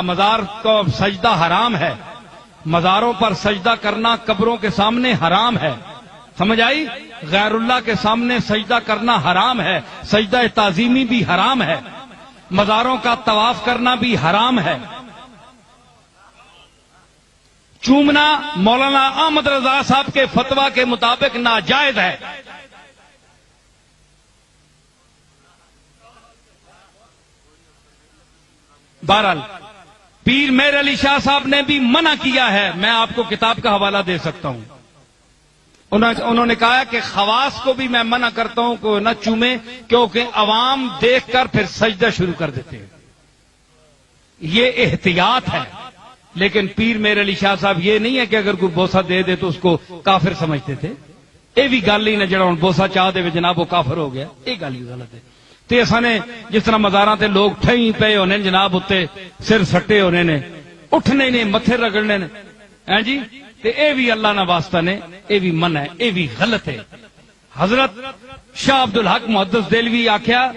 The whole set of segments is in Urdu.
مزار کو سجدہ حرام ہے، مزاروں پر سجدہ کرنا قبروں کے سامنے حرام ہے، سمجھ آئی؟ غیر اللہ کے سامنے سجدہ کرنا حرام ہے، سجدہ تعظیمی بھی حرام ہے، مزاروں کا طواف کرنا بھی حرام ہے، چومنا مولانا احمد رضا صاحب کے فتویٰ کے مطابق ناجائز ہے۔ بہرحال پیر میر علی شاہ صاحب نے بھی منع کیا ہے، میں آپ کو کتاب کا حوالہ دے سکتا ہوں، انہوں نے کہا کہ خواص کو بھی میں منع کرتا ہوں کہ نہ چومے، کیونکہ عوام دیکھ کر پھر سجدہ شروع کر دیتے ہیں، یہ احتیاط ہے۔ لیکن پیر میر علی شاہ صاحب یہ نہیں ہے کہ اگر کوئی بوسہ دے دے تو اس کو کافر سمجھتے تھے، یہ بھی گل ہی نہ جڑا ہوں بوسہ چاہ دے جناب وہ کافر ہو گیا، یہ گل ہی غلط ہے۔ تے اساں نے جس طرح مزاراں تے لوگ ٹھئی پے ہونے جناب اتنے سر سٹے ہونے نے، اٹھنے نے، متھے رگڑنے نے، ہیں جی، تے اے بھی اللہ نہ واسطہ نے، اے بھی منع ہے، اے بھی غلط ہے۔ حضرت شاہ عبد الحق محدث دہلوی آکھیا،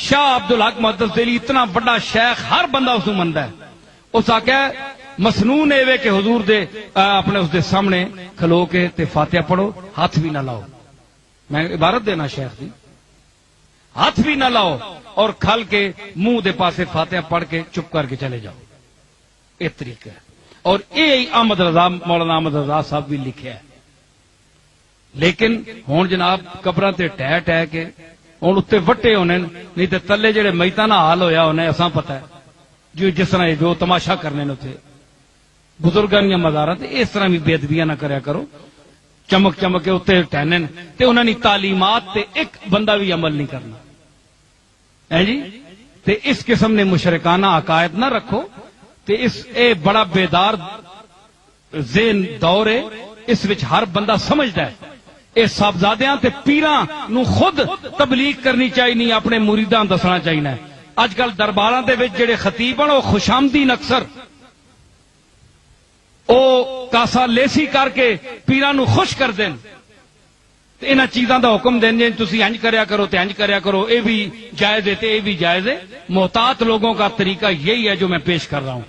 شاہ عبد الحق محدث دہلوی اتنا بڑا شیخ، ہر بندہ اس کو مندا ہے، اس آکھیا مسنون ایوے کہ حضور دے اپنے اس دے سامنے کھلو کے تے فاتحہ پڑھو، ہاتھ بھی نہ لاؤ، میں عبارت دینا شیخ دی، ہاتھ بھی نہ لاؤ اور کھل کے منہ دے پاسے فاتحہ پڑھ کے چپ کر کے چلے جاؤ، یہ طریقہ ہے۔ اور یہ احمد رضا مولانا احمد رضا صاحب بھی لکھیا ہے۔ لیکن ہوں جناب قبراں تے ٹہ ٹہ کے ہوں اتنے وٹے ہونے، نہیں تے تلے جڑے میتاں نہ حال ہویا ہونا اساں پتہ ہے، جو جس طرح جو تماشا کرنے نے اتنے بزرگاں یا مزاراں تے اس طرح بھی بے ادبیاں نہ کریا کرو، چمک چمک کے اتنے ٹہنن تے انہاں دی تعلیمات تے ایک بندہ بھی عمل نہیں کرنا ہے جی، تے اس قسم نے مشرکانہ عقائد نہ رکھو، تے اس اے بڑا بیدار ذہن دور ہے، اس وچ ہر بندہ سمجھدا ہے، اے صاحبزادیاں تے پیراں نو خود تبلیغ کرنی چاہیے، اپنے مریداں دسنا چاہیے۔ اج کل درباراں دے وچ جڑے خطیب ہیں وہ خوشامدین اکثر او کاسا لیسی کر کے پیراں نو خوش کر دین، تے انہاں چیزاں دا حکم دین جے تسی انج کریا کرو تے انج کریا کرو، اے بھی جائز ہے تے اے بھی جائز ہے۔ محتاط لوگوں کا طریقہ یہی ہے جو میں پیش کر رہا ہوں۔